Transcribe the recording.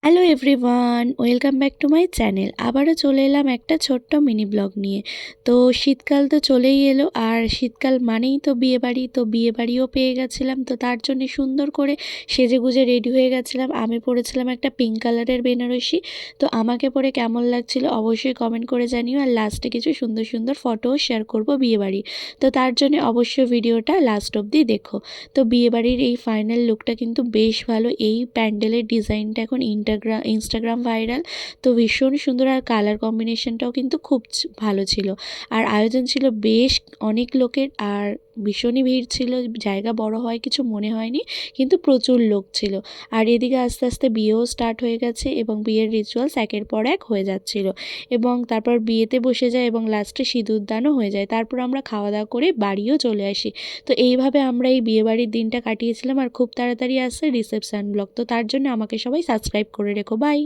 Hello everyone, welcome back to my channel. আবারও চলে এলাম একটা ছোট্ট মিনি ব্লগ নিয়ে। তো শীতকাল তো চলেই এলো, আর শীতকাল মানেই তো বিয়েবাড়ি। তো বিয়েবাড়িও পেয়ে গেছিলাম, তো তার জন্যে সুন্দর করে সেজেগুজে রেডি হয়ে গেছিলাম। আমি পরেছিলাম একটা পিঙ্ক কালারের বেনারসি। তো আমাকে পরে কেমন লাগছিল অবশ্যই কমেন্ট করে জানিও, আর লাস্টে কিছু সুন্দর সুন্দর ফটোও শেয়ার করব বিয়েবাড়ির। তো তার জন্য অবশ্যই ভিডিওটা লাস্ট অবধি দেখো। তো বিয়েবাড়ির এই ফাইনাল লুকটা কিন্তু বেশ ভালো। এই প্যান্ডেলের ডিজাইনটা এখন ইনস্টাগ্রাম ভাইরাল। তো ভীষণ সুন্দর, আর কালার কম্বিনেশনটাও কিন্তু খুব ভালো ছিল। আর আয়োজন ছিল বেশ অনেক লোকের, আর ভীষণই ভিড় ছিল। জায়গা বড় হয় কিছু মনে হয়নি, কিন্তু প্রচুর লোক ছিল। আর এদিকে আস্তে আস্তে বিয়েও স্টার্ট হয়ে গেছে, এবং বিয়ের রিচুয়ালস একের পর এক হয়ে যাচ্ছিল। এবং তারপর বিয়েতে বসে যায়, এবং লাস্টে সিঁদুরদানও হয়ে যায়। তারপর আমরা খাওয়া দাওয়া করে বাড়িও চলে আসি। তো এইভাবে আমরা এই বিয়েবাড়ির দিনটা কাটিয়েছিলাম। আর খুব তাড়াতাড়ি আসছে রিসেপশন ব্লগ। তো তার জন্য আমাকে সবাই সাবস্ক্রাইব করে রেখো। বাই।